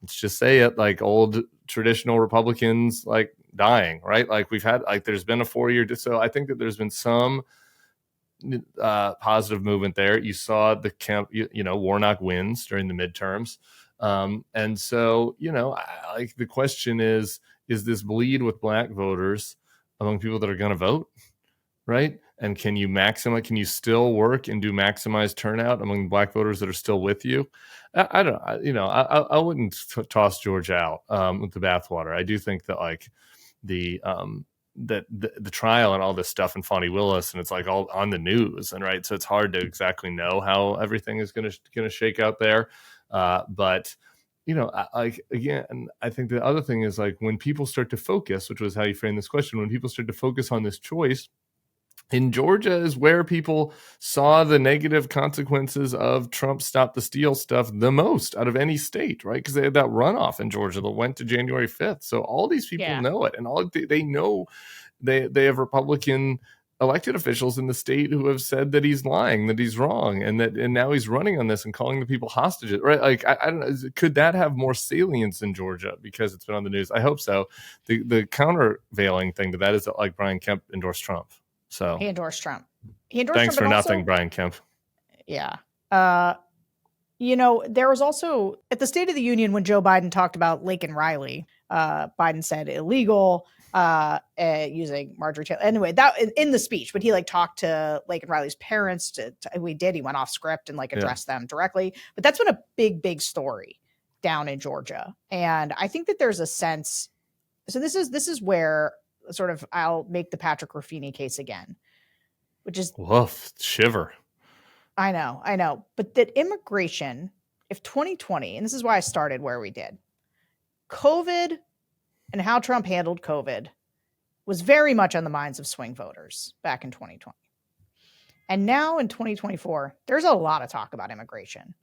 let's just say it, like old traditional Republicans like dying, right? Like we've had, like there's been a 4-year, so I think that there's been some positive movement there. You saw the Warnock wins during the midterms. And so, like the question is this bleed with black voters among people that are going to vote, right? And can you still work and do maximized turnout among black voters that are still with you? I wouldn't toss Georgia out with the bathwater. I do think that like the trial and all this stuff in Fonnie Willis, and it's like all on the news, and right, so it's hard to exactly know how everything is going to shake out there. But I think the other thing is like when people start to focus, which was how you framed this question, when people start to focus on this choice. In Georgia is where people saw the negative consequences of Trump stop the steal stuff the most out of any state, right? Because they had that runoff in Georgia that went to January 5th. So all these people know it, and all they know they have Republican elected officials in the state who have said that he's lying, that he's wrong, and now he's running on this and calling the people hostages, right? Like I don't know, could that have more salience in Georgia because it's been on the news? I hope so. The countervailing thing to that is that like Brian Kemp endorsed Trump. So he endorsed Trump. Thanks for nothing, Brian Kemp. Yeah. There was also at the State of the Union when Joe Biden talked about Laken Riley, Biden said illegal using Marjorie Taylor. Anyway, that in the speech, but he like talked to Laken Riley's parents. He went off script and like addressed them directly. But that's been a big, big story down in Georgia. And I think that there's a sense. So this is where sort of I'll make the Patrick Ruffini case again, which is woof, shiver. I know, but that immigration, if 2020, and this is why I started where we did, COVID and how Trump handled COVID was very much on the minds of swing voters back in 2020. And now in 2024, there's a lot of talk about immigration,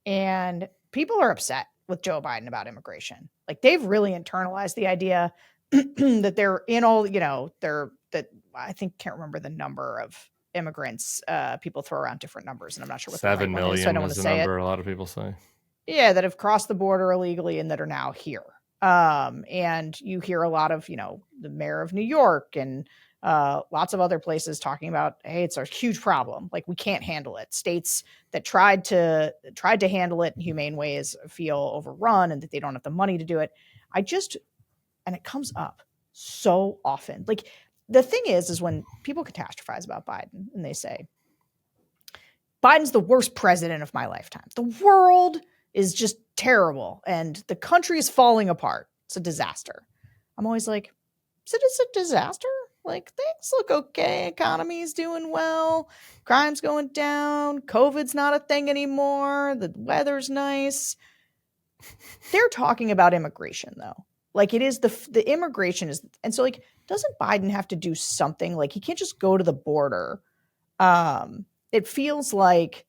and people are upset with Joe Biden about immigration. Like they've really internalized the idea that they're in all, I think can't remember the number of immigrants. People throw around different numbers, and I'm not sure what 7 million is, so I don't want to say number it. A lot of people say. Yeah, that have crossed the border illegally and that are now here. And you hear a lot of, the mayor of New York and lots of other places talking about, hey, it's a huge problem. Like we can't handle it. States that tried to handle it in humane ways feel overrun and that they don't have the money to do it. And it comes up so often. Like the thing is when people catastrophize about Biden and they say, Biden's the worst president of my lifetime. The world is just terrible and the country is falling apart. It's a disaster. I'm always like, is it a disaster? Like things look okay. Economy's doing well. Crime's going down. COVID's not a thing anymore. The weather's nice. They're talking about immigration though. Like it is the immigration is, and so like, doesn't Biden have to do something? Like he can't just go to the border. It feels like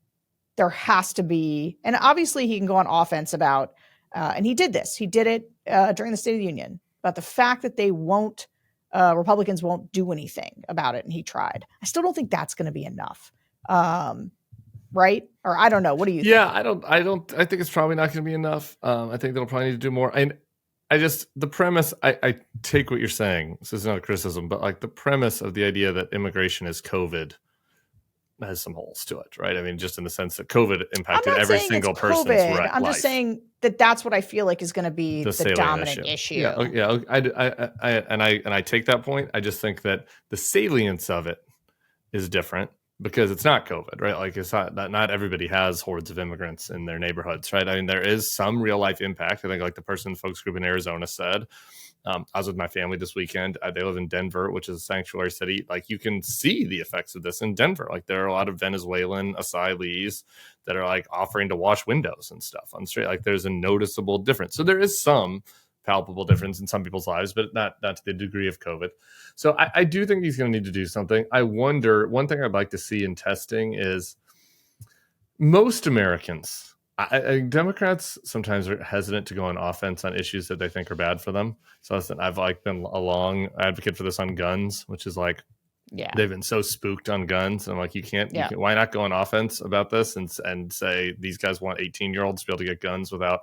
there has to be, and obviously he can go on offense about, and he did this. He did it during the State of the Union about the fact that Republicans won't do anything about it, and he tried. I still don't think that's going to be enough. Right? Or I don't know. What do you think? Yeah, I think it's probably not going to be enough. I think they'll probably need to do more. And the premise, I take what you're saying. This is not a criticism, but like the premise of the idea that immigration is COVID has some holes to it, right? I mean, just in the sense that COVID impacted every single person's life. I'm just saying that that's what I feel like is going to be the dominant issue. Yeah. I take that point. I just think that the salience of it is different because it's not COVID, right? Like it's not everybody has hordes of immigrants in their neighborhoods, right? I mean, there is some real life impact. I think like the person in the focus group in Arizona said, I was with my family this weekend. They live in Denver, which is a sanctuary city. Like you can see the effects of this in Denver. Like there are a lot of Venezuelan asylees that are like offering to wash windows and stuff on the street. Like there's a noticeable difference. So there is some palpable difference in some people's lives, but not to the degree of COVID. So I do think he's going to need to do something. I wonder, one thing I'd like to see in testing is most Americans, Democrats sometimes are hesitant to go on offense on issues that they think are bad for them. So I've like been a long advocate for this on guns, which is like, they've been so spooked on guns. And I'm like, you can't, why not go on offense about this and say these guys want 18-year-olds to be able to get guns without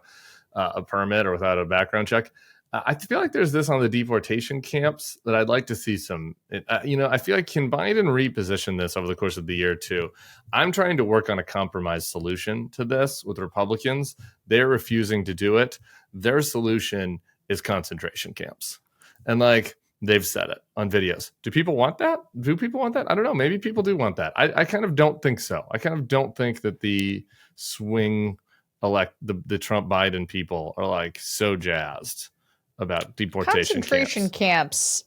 a permit or without a background check? I feel like there's this on the deportation camps that I'd like to see some, I feel like can Biden reposition this over the course of the year too? I'm trying to work on a compromise solution to this with Republicans. They're refusing to do it. Their solution is concentration camps. And like, they've said it on videos. Do people want that? Do people want that? I don't know. Maybe people do want that. I kind of don't think so. I kind of don't think that the swing the Trump Biden people are like so jazzed about deportation concentration camps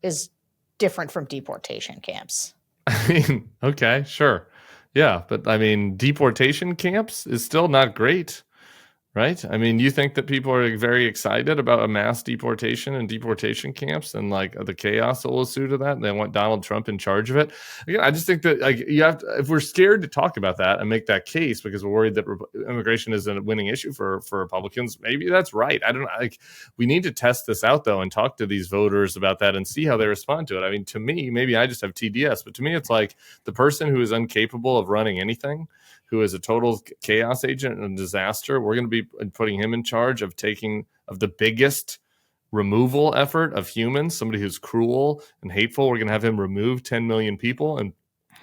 is different from deportation camps. I mean, okay, sure. Yeah, but I mean, deportation camps is still not great, right? I mean, you think that people are very excited about a mass deportation and deportation camps and like the chaos that will ensue to that, and they want Donald Trump in charge of it. Again, I just think that like you have to, if we're scared to talk about that and make that case because we're worried that immigration is a winning issue for Republicans, maybe that's right. I don't know. Like, we need to test this out though and talk to these voters about that and see how they respond to it. I mean, to me, maybe I just have TDS, but to me, it's like the person who is incapable of running anything, who is a total chaos agent and a disaster, we're going to be putting him in charge of the biggest removal effort of humans, somebody who's cruel and hateful. We're going to have him remove 10 million people and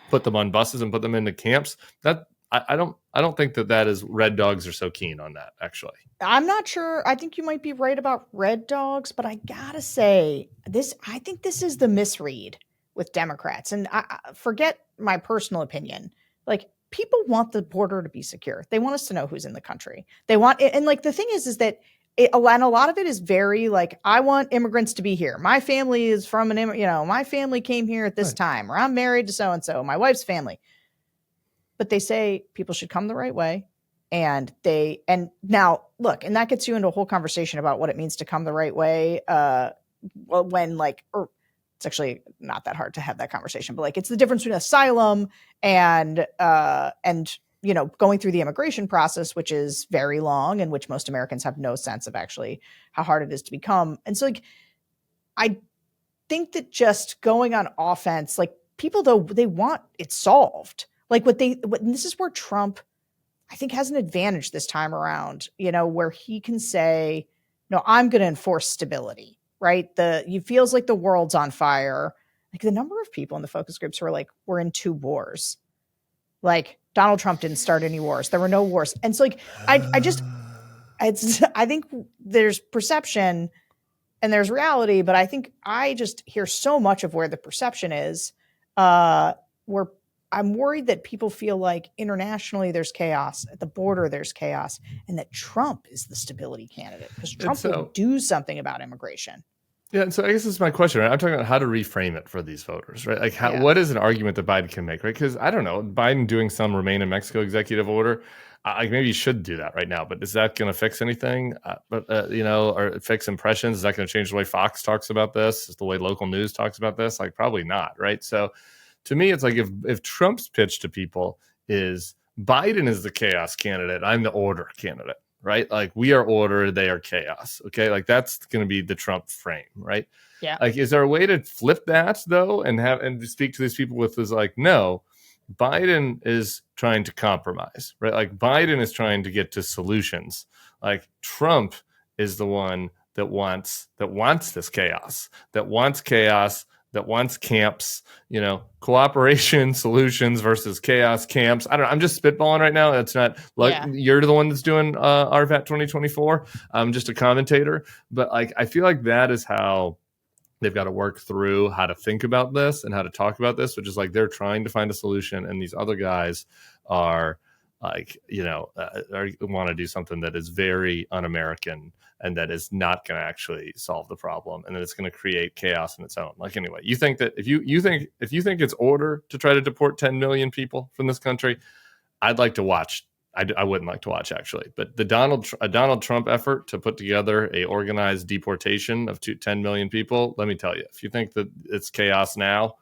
put them on buses and put them into camps. That I don't think that is Red Dogs are so keen on that, actually. I'm not sure. I think you might be right about Red Dogs, but I gotta say I think this is the misread with Democrats. And I forget my personal opinion. Like, people want the border to be secure. They want us to know who's in the country. They want it. And like, the thing is that and a lot of it is very like, I want immigrants to be here. My family is from my family came here at this time, or I'm married to so-and-so, my wife's family. But they say people should come the right way. And now look, and that gets you into a whole conversation about what it means to come the right way. It's actually not that hard to have that conversation, but like, it's the difference between asylum and going through the immigration process, which is very long and which most Americans have no sense of actually how hard it is to become. And so like, I think that just going on offense, like, people though, they want it solved. Like this is where Trump, I think, has an advantage this time around, where he can say, no, I'm going to enforce stability. Right. It feels like the world's on fire. Like, the number of people in the focus groups who are like, we're in 2 wars. Like, Donald Trump didn't start any wars. There were no wars. And so like, I think there's perception and there's reality, but I think I just hear so much of where the perception is, where I'm worried that people feel like internationally there's chaos, at the border there's chaos, and that Trump is the stability candidate because Trump will do something about immigration. Yeah, and so I guess this is my question, right? I'm talking about how to reframe it for these voters, right? Like, what is an argument that Biden can make, right? Because I don't know, Biden doing some Remain in Mexico executive order, like maybe you should do that right now, but is that going to fix anything? Or fix impressions? Is that going to change the way Fox talks about this? Is the way local news talks about this? Like, probably not, right? So to me, it's like if Trump's pitch to people is Biden is the chaos candidate, I'm the order candidate, right? Like, we are order, they are chaos. Okay. Like, that's going to be the Trump frame, right? Yeah. Like, is there a way to flip that though and speak to these people with this, like, no, Biden is trying to compromise, right? Like, Biden is trying to get to solutions. Like, Trump is the one that wants this chaos, that wants camps, cooperation solutions versus chaos camps. I don't know. I'm just spitballing right now. That's not like you're the one that's doing RVAT 2024. I'm just a commentator, but like, I feel like that is how they've got to work through how to think about this and how to talk about this, which is like, they're trying to find a solution. And these other guys are like, want to do something that is very un-American and that is not going to actually solve the problem, and that it's going to create chaos in its own. Like, anyway, you think that if you think it's order to try to deport 10 million people from this country, I'd like to watch. I wouldn't like to watch, actually, but a Donald Trump effort to put together a organized deportation of 10 million people. Let me tell you, if you think that it's chaos now,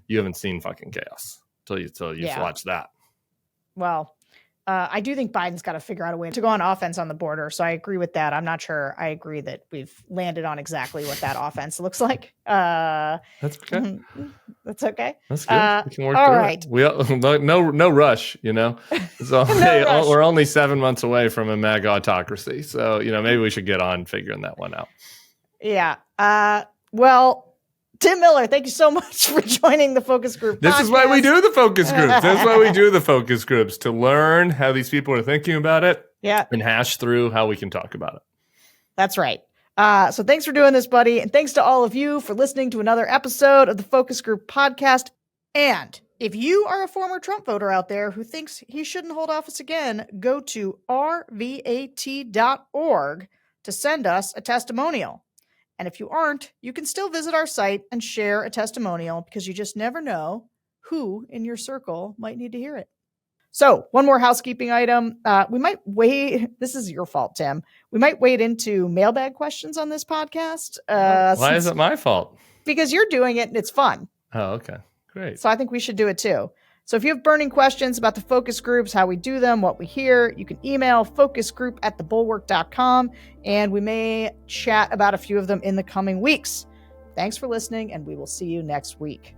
you haven't seen fucking chaos till you watch that. Well, I do think Biden's got to figure out a way to go on offense on the border. So I agree with that. I'm not sure I agree that we've landed on exactly what that offense looks like. That's okay. That's okay. That's good. We can work all through right. it. We no rush, So rush. We're only 7 months away from a MAGA autocracy. So, maybe we should get on figuring that one out. Yeah. Well, Tim Miller, thank you so much for joining the focus group. This is why we do the focus groups. That's why we do the focus groups, to learn how these people are thinking about it. Yeah. And hash through how we can talk about it. That's right. So thanks for doing this, buddy. And thanks to all of you for listening to another episode of the Focus Group podcast. And if you are a former Trump voter out there who thinks he shouldn't hold office again, go to rvat.org to send us a testimonial. And if you aren't, you can still visit our site and share a testimonial, because you just never know who in your circle might need to hear it. So one more housekeeping item. We might wait. This is your fault, Tim. We might wade into mailbag questions on this podcast. Why is it my fault? Because you're doing it and it's fun. Oh, okay. Great. So I think we should do it too. So if you have burning questions about the focus groups, how we do them, what we hear, you can email focusgroup@thebulwark.com, and we may chat about a few of them in the coming weeks. Thanks for listening, and we will see you next week.